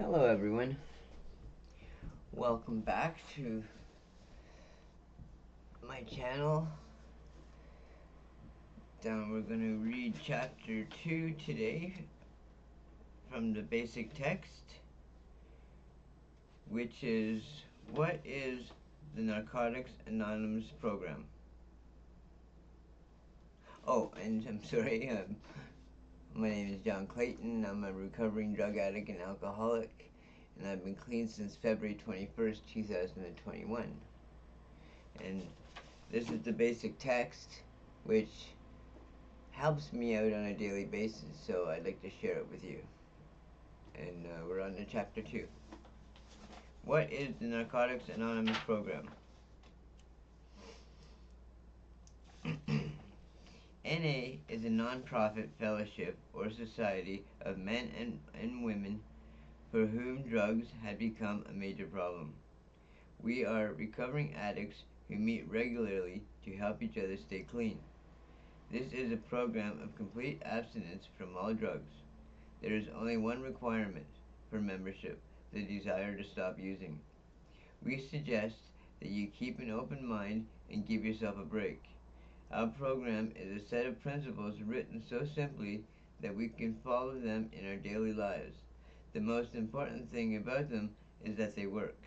Hello everyone, welcome back to my channel. We're going to read chapter 2 today from the basic text, which is, what is the Narcotics Anonymous program? Oh, and I'm sorry, my name is John Clayton. I'm a recovering drug addict and alcoholic, and I've been clean since February 21st, 2021. And this is the basic text, which helps me out on a daily basis, so I'd like to share it with you. And we're on to chapter 2. What is the Narcotics Anonymous program? NA is a non-profit fellowship or society of men and women for whom drugs have become a major problem. We are recovering addicts who meet regularly to help each other stay clean. This is a program of complete abstinence from all drugs. There is only one requirement for membership: the desire to stop using. We suggest that you keep an open mind and give yourself a break. Our program is a set of principles written so simply that we can follow them in our daily lives. The most important thing about them is that they work.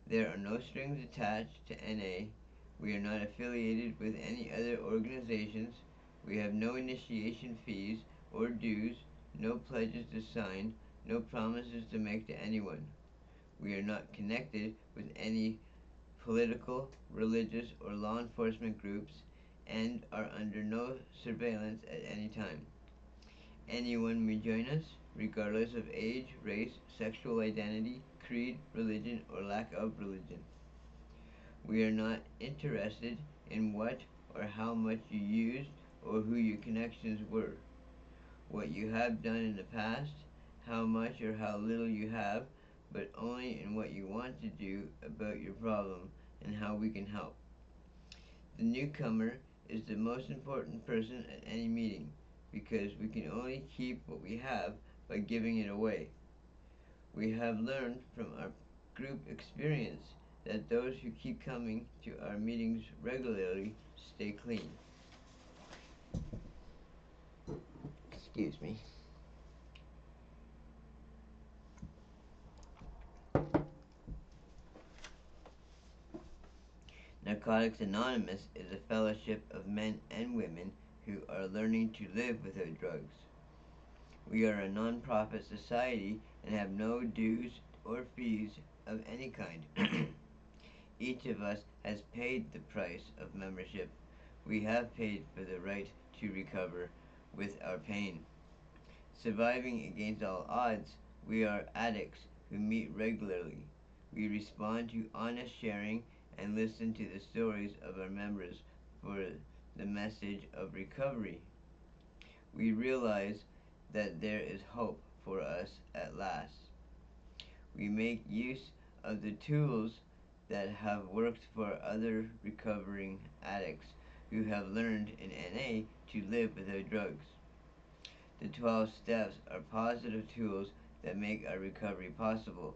There are no strings attached to NA. We are not affiliated with any other organizations. We have no initiation fees or dues, no pledges to sign, no promises to make to anyone. We are not connected with any political, religious, or law enforcement groups and are under no surveillance at any time. Anyone may join us, regardless of age, race, sexual identity, creed, religion, or lack of religion. We are not interested in what or how much you used or who your connections were, what you have done in the past, how much or how little you have, but only in what you want to do about your problem and how we can help. The newcomer is the most important person at any meeting because we can only keep what we have by giving it away. We have learned from our group experience that those who keep coming to our meetings regularly stay clean. Excuse me. Narcotics Anonymous is a fellowship of men and women who are learning to live without drugs. We are a non-profit society and have no dues or fees of any kind. Each of us has paid the price of membership. We have paid for the right to recover with our pain. Surviving against all odds, we are addicts who meet regularly. We respond to honest sharing and listen to the stories of our members for the message of recovery. We realize that there is hope for us at last. We make use of the tools that have worked for other recovering addicts who have learned in NA to live without drugs. The 12 steps are positive tools that make our recovery possible.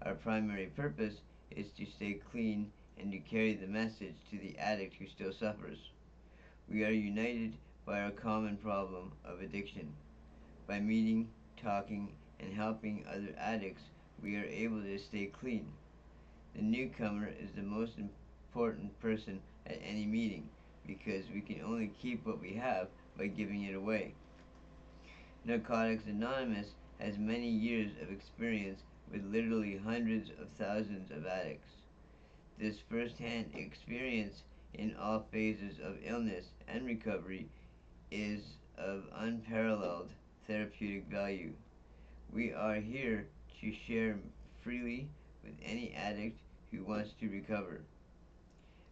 Our primary purpose is to stay clean and to carry the message to the addict who still suffers. We are united by our common problem of addiction. By meeting, talking, and helping other addicts, we are able to stay clean. The newcomer is the most important person at any meeting because we can only keep what we have by giving it away. Narcotics Anonymous has many years of experience with literally hundreds of thousands of addicts. This first-hand experience in all phases of illness and recovery is of unparalleled therapeutic value. We are here to share freely with any addict who wants to recover.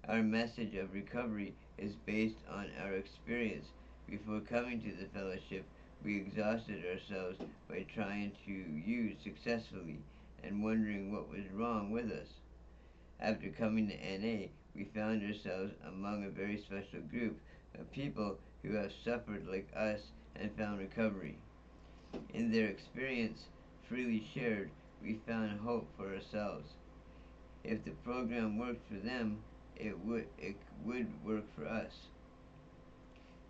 Our message of recovery is based on our experience. Before coming to the fellowship, we exhausted ourselves by trying to use successfully and wondering what was wrong with us. After coming to NA, we found ourselves among a very special group of people who have suffered like us and found recovery. In their experience, freely shared, we found hope for ourselves. If the program worked for them, it would work for us.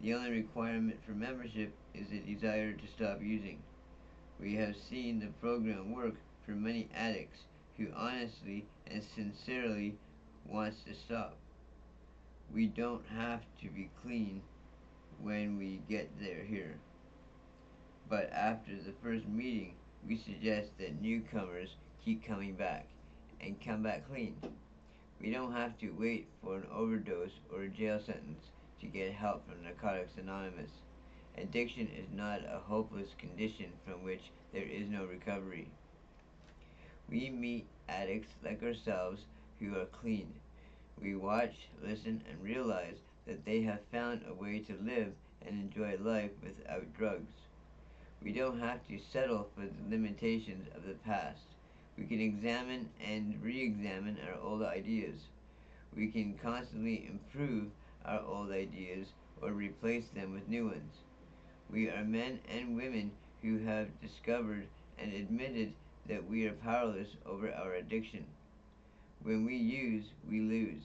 The only requirement for membership is a desire to stop using. We have seen the program work for many addicts who honestly and sincerely wants to stop. We don't have to be clean when we get there here. But after the first meeting, we suggest that newcomers keep coming back and come back clean. We don't have to wait for an overdose or a jail sentence to get help from Narcotics Anonymous. Addiction is not a hopeless condition from which there is no recovery. We meet addicts like ourselves who are clean. We watch, listen, and realize that they have found a way to live and enjoy life without drugs. We don't have to settle for the limitations of the past. We can examine and re examine our old ideas. We can constantly improve our old ideas or replace them with new ones. We are men and women who have discovered and admitted that we are powerless over our addiction. When we use, we lose.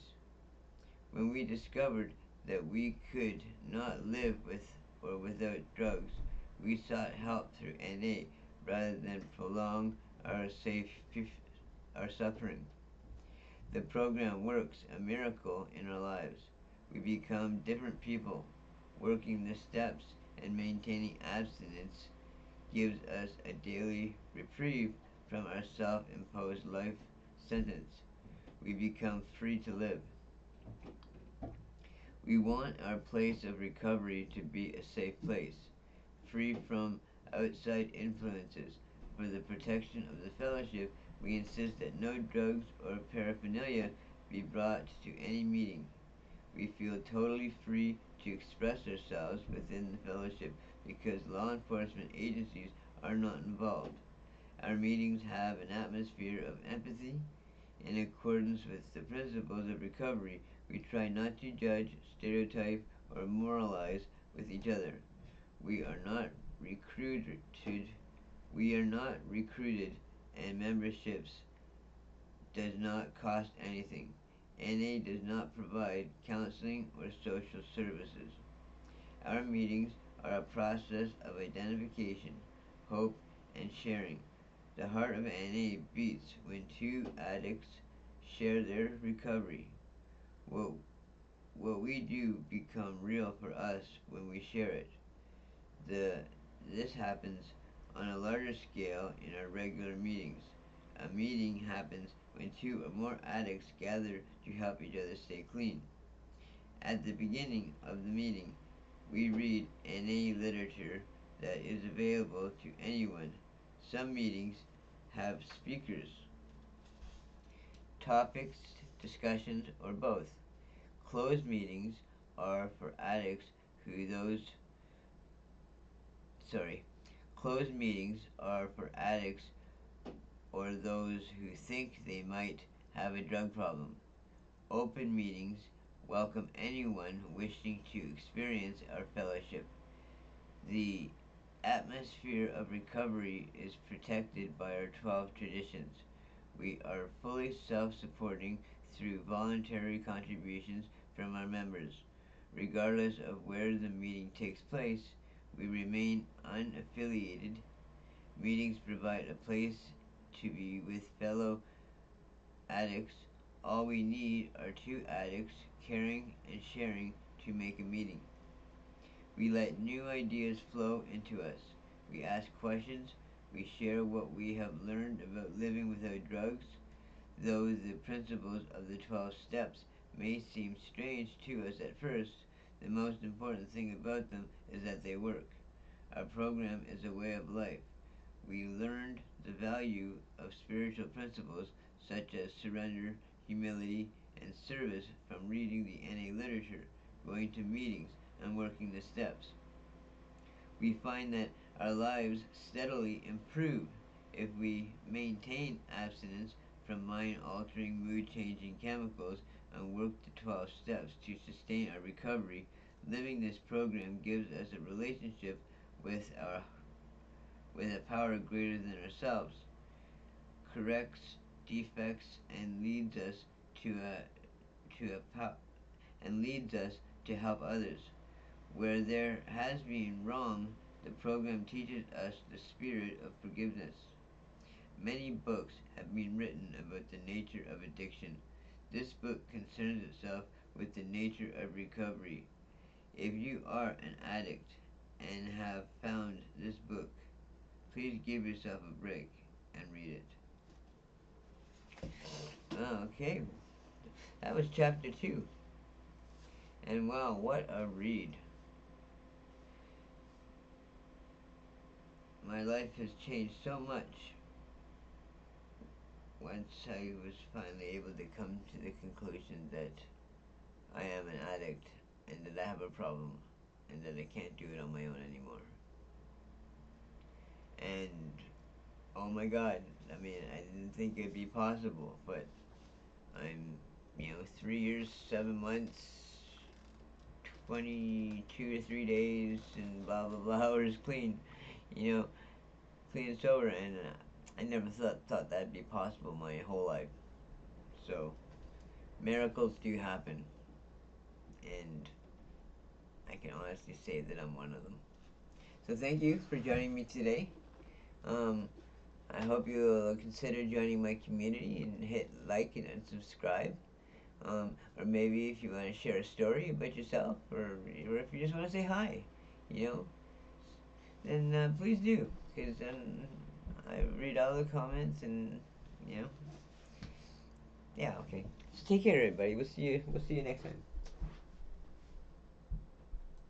When we discovered that we could not live with or without drugs, we sought help through NA rather than prolong our our suffering. The program works a miracle in our lives. We become different people. Working the steps and maintaining abstinence gives us a daily reprieve from our self-imposed life sentence. We become free to live. We want our place of recovery to be a safe place, free from outside influences. For the protection of the fellowship, we insist that no drugs or paraphernalia be brought to any meeting. We feel totally free to express ourselves within the fellowship because law enforcement agencies are not involved. Our meetings have an atmosphere of empathy. In accordance with the principles of recovery, we try not to judge, stereotype, or moralize with each other. We are not recruited. We are not recruited, and memberships does not cost anything. NA does not provide counseling or social services. Our meetings are a process of identification, hope, and sharing. The heart of NA beats when two addicts share their recovery. What, what we do become real for us when we share it. This happens on a larger scale in our regular meetings. A meeting happens when two or more addicts gather to help each other stay clean. At the beginning of the meeting, we read NA literature that is available to anyone. Some meetings have speakers, topics, discussions, or both. Closed meetings are for addicts who those sorry. Closed meetings are for addicts or those who think they might have a drug problem. Open meetings welcome anyone wishing to experience our fellowship. The atmosphere of recovery is protected by our 12 traditions. We are fully self-supporting through voluntary contributions from our members. Regardless of where the meeting takes place, we remain unaffiliated. Meetings provide a place to be with fellow addicts. All we need are two addicts caring and sharing to make a meeting. We let new ideas flow into us. We ask questions. We share what we have learned about living without drugs. Though the principles of the 12 steps may seem strange to us at first, the most important thing about them is that they work. Our program is a way of life. We learned the value of spiritual principles such as surrender, humility, and service from reading the NA literature, going to meetings, and working the steps. We find that our lives steadily improve if we maintain abstinence from mind-altering, mood-changing chemicals and work the 12 steps to sustain our recovery. Living this program gives us a relationship with our with a power greater than ourselves, corrects defects and leads us to to help others. Where there has been wrong, the program teaches us the spirit of forgiveness. Many books have been written about the nature of addiction. This book concerns itself with the nature of recovery. If you are an addict and have found this book, please give yourself a break and read it. Okay, that was chapter 2. And wow, what a read. My life has changed so much once I was finally able to come to the conclusion that I am an addict and that I have a problem and that I can't do it on my own anymore. And oh my god, I mean, I didn't think it'd be possible, but I'm, 3 years, 7 months, 22 to 3 days, and blah blah blah hours clean, you know, clean and sober, and I never thought that'd be possible my whole life. So miracles do happen, and I can honestly say that I'm one of them. So thank you for joining me today. Um, I hope you'll consider joining my community and hit like and subscribe. Or maybe if you want to share a story about yourself, or if you just want to say hi, you know, then please do, because I read all the comments and you know, yeah, okay. So take care, everybody. We'll see you. We'll see you next time.